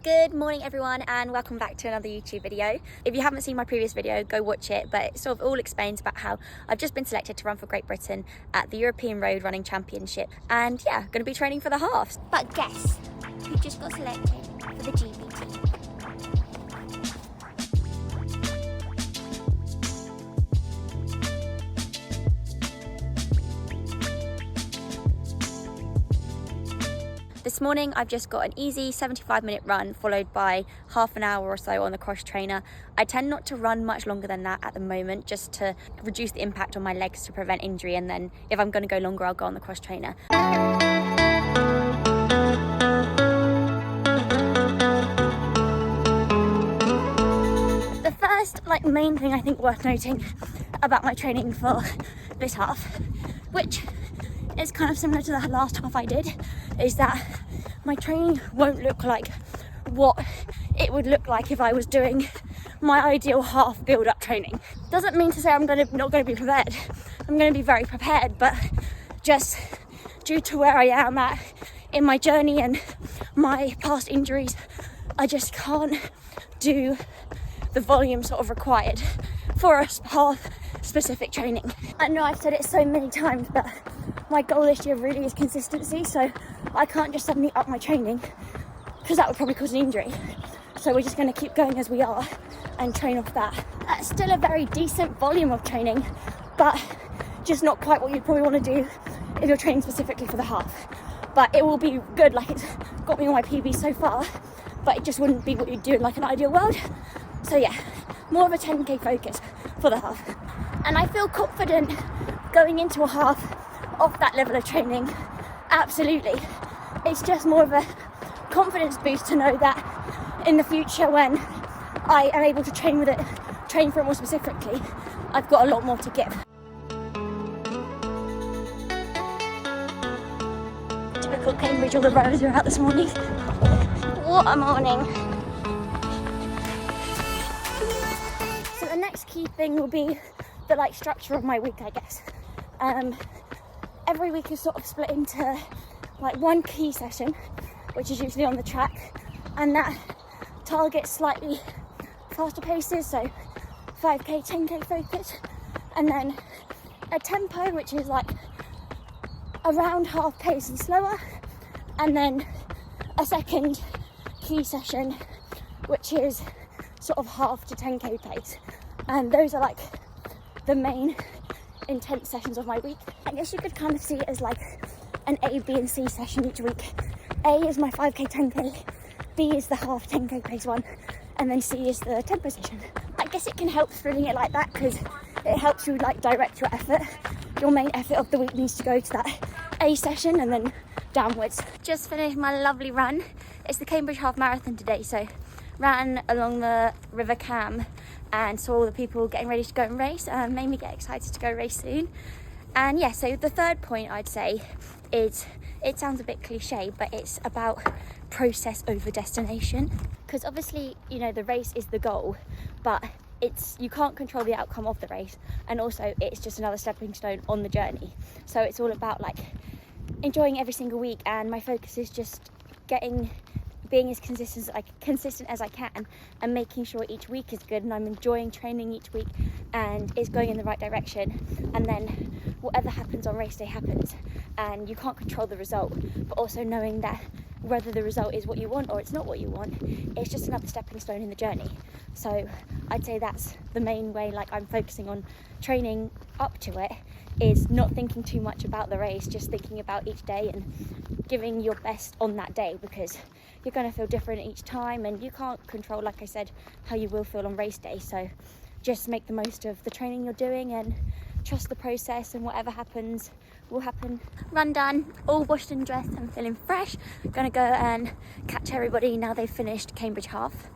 Good morning everyone and welcome back to another YouTube video. If you haven't seen my previous video, go watch it, but it sort of all explains about how I've just been selected to run for Great Britain at the European Road Running Championship, and yeah, going to be training for the halves. But guess who just got selected for the GB team? This morning I've just got an easy 75-minute run followed by half an hour or so on the cross trainer. I tend not to run much longer than that at the moment, just to reduce the impact on my legs to prevent injury, and then if I'm going to go longer I'll go on the cross trainer. The first main thing I think worth noting about my training for this half, which is kind of similar to the last half I did, is that my training won't look like what it would look like if I was doing my ideal half build-up training. Doesn't mean to say I'm not going to be prepared. I'm going to be very prepared, but just due to where I am at in my journey and my past injuries, I just can't do the volume sort of required for a half specific training. I know I've said it so many times, but my goal this year really is consistency, so I can't just suddenly up my training because that would probably cause an injury. So we're just going to keep going as we are and train off that. That's still a very decent volume of training, but just not quite what you'd probably want to do if you're training specifically for the half. But it will be good, it's got me on my PB so far, but it just wouldn't be what you'd do in an ideal world. So yeah, more of a 10k focus for the half. And I feel confident going into a half of that level of training, absolutely. It's just more of a confidence boost to know that in the future, when I am able to train for it more specifically, I've got a lot more to give. Typical Cambridge, all the roads are out this morning. What a morning. So the next key thing will be the structure of my week, I guess. Every week is sort of split into one key session, which is usually on the track, and that targets slightly faster paces, so 5k, 10k focus, and then a tempo which is around half pace and slower, and then a second key session which is sort of half to 10k pace. And those are the main intense sessions of my week. I guess you could kind of see it as an A, B and C session each week. A is my 5k, 10k, B is the half 10k pace one, and then C is the tempo session. I guess it can help splitting it like that because it helps you direct your effort. Your main effort of the week needs to go to that A session and then downwards. Just finished my lovely run. It's the Cambridge Half Marathon today, so ran along the River Cam and saw all the people getting ready to go and race, made me get excited to go race soon. And yeah, so the third point I'd say is, it sounds a bit cliche, but it's about process over destination. Because obviously, the race is the goal, but you can't control the outcome of the race, and also it's just another stepping stone on the journey. So it's all about enjoying every single week, and my focus is just being as consistent as I can, and making sure each week is good and I'm enjoying training each week and it's going in the right direction. And then whatever happens on race day happens, and you can't control the result, but also knowing that whether the result is what you want or it's not what you want, it's just another stepping stone in the journey. So I'd say that's the main way I'm focusing on training up to it, is not thinking too much about the race, just thinking about each day and giving your best on that day, because you're going to feel different each time and you can't control, like I said, how you will feel on race day. So just make the most of the training you're doing and trust the process, and whatever happens will happen. Run done, all washed and dressed and feeling fresh. Gonna go and catch everybody now they've finished Cambridge Half.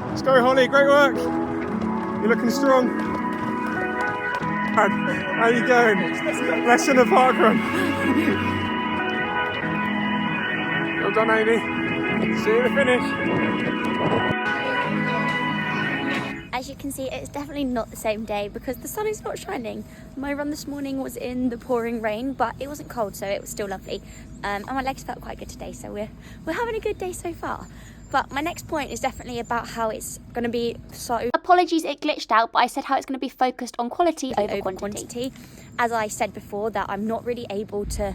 Let's go, Holly, great work. You're looking strong. How are you going? Less than a park run. Well done, Amy. See you at the finish. As you can see, it's definitely not the same day because the sun is not shining. My run this morning was in the pouring rain, but it wasn't cold, so it was still lovely. And my legs felt quite good today, so we're having a good day so far. But my next point is definitely about how it's going to be apologies, it glitched out, but I said how it's going to be focused on quality over quantity. As I said before, that I'm not really able to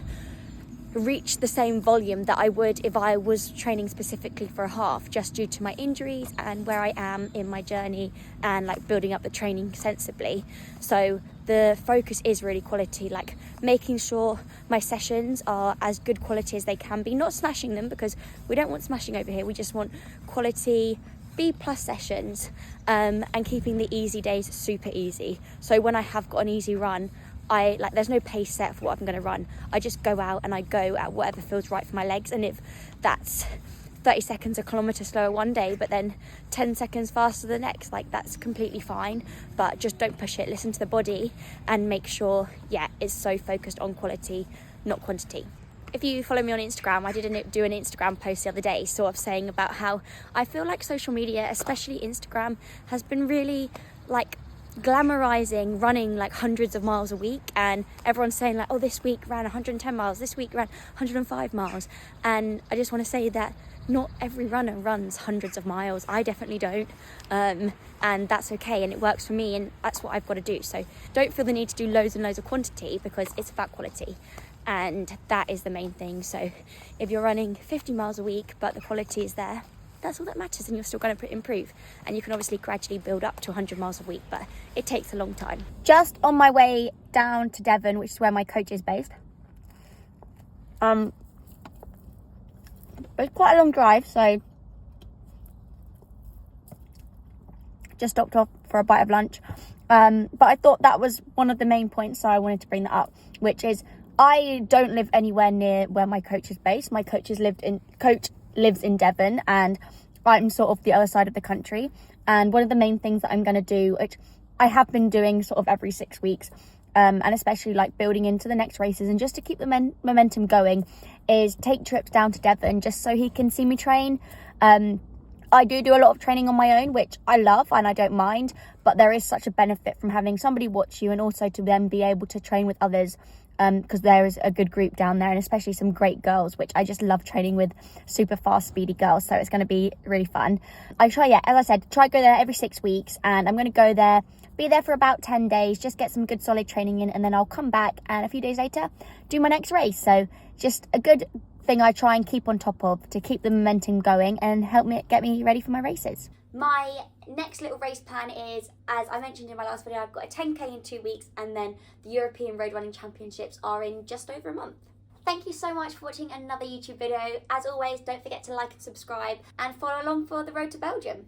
reach the same volume that I would if I was training specifically for a half, just due to my injuries and where I am in my journey and like building up the training sensibly. So the focus is really quality, like making sure my sessions are as good quality as they can be, not smashing them, because we don't want smashing over here. We just want quality B+ sessions, and keeping the easy days super easy. So when I have got an easy run, there's no pace set for what I'm going to run. I just go out and I go at whatever feels right for my legs. And if that's 30 seconds a kilometre slower one day, but then 10 seconds faster the next, like, that's completely fine. But just don't push it, listen to the body, and make sure, it's so focused on quality, not quantity. If you follow me on Instagram, I did do an Instagram post the other day, sort of saying about how I feel like social media, especially Instagram, has been really like glamorizing running like hundreds of miles a week, and everyone's saying like, oh, this week ran 110 miles, this week ran 105 miles. And I just want to say that not every runner runs hundreds of miles. I definitely don't, and that's okay, and it works for me, and that's what I've got to do. So don't feel the need to do loads and loads of quantity, because it's about quality, and that is the main thing. So if you're running 50 miles a week but the quality is there, that's all that matters, and you're still going to improve. And you can obviously gradually build up to 100 miles a week, but it takes a long time. Just on my way down to Devon, which is where my coach is based, it's quite a long drive, so just stopped off for a bite of lunch. But I thought that was one of the main points, so I wanted to bring that up, which is I don't live anywhere near where my coach is based. My coach lives in Devon, and I'm sort of the other side of the country. And one of the main things that I'm going to do, which I have been doing sort of every 6 weeks, and especially like building into the next races and just to keep the momentum going, is take trips down to Devon just so he can see me train. I do a lot of training on my own, which I love and I don't mind, but there is such a benefit from having somebody watch you, and also to then be able to train with others, because there is a good group down there, and especially some great girls, which I just love training with super fast, speedy girls. So it's going to be really fun. I try, as I said, go there every 6 weeks, and I'm going to go there, be there for about 10 days, just get some good solid training in, and then I'll come back and a few days later do my next race. So just a good thing I try and keep on top of to keep the momentum going and help me get me ready for my races. My next little race plan is, as I mentioned in my last video, I've got a 10k in 2 weeks, and then the European Road Running Championships are in just over a month. Thank you so much for watching another YouTube video. As always, don't forget to like and subscribe and follow along for the road to Belgium.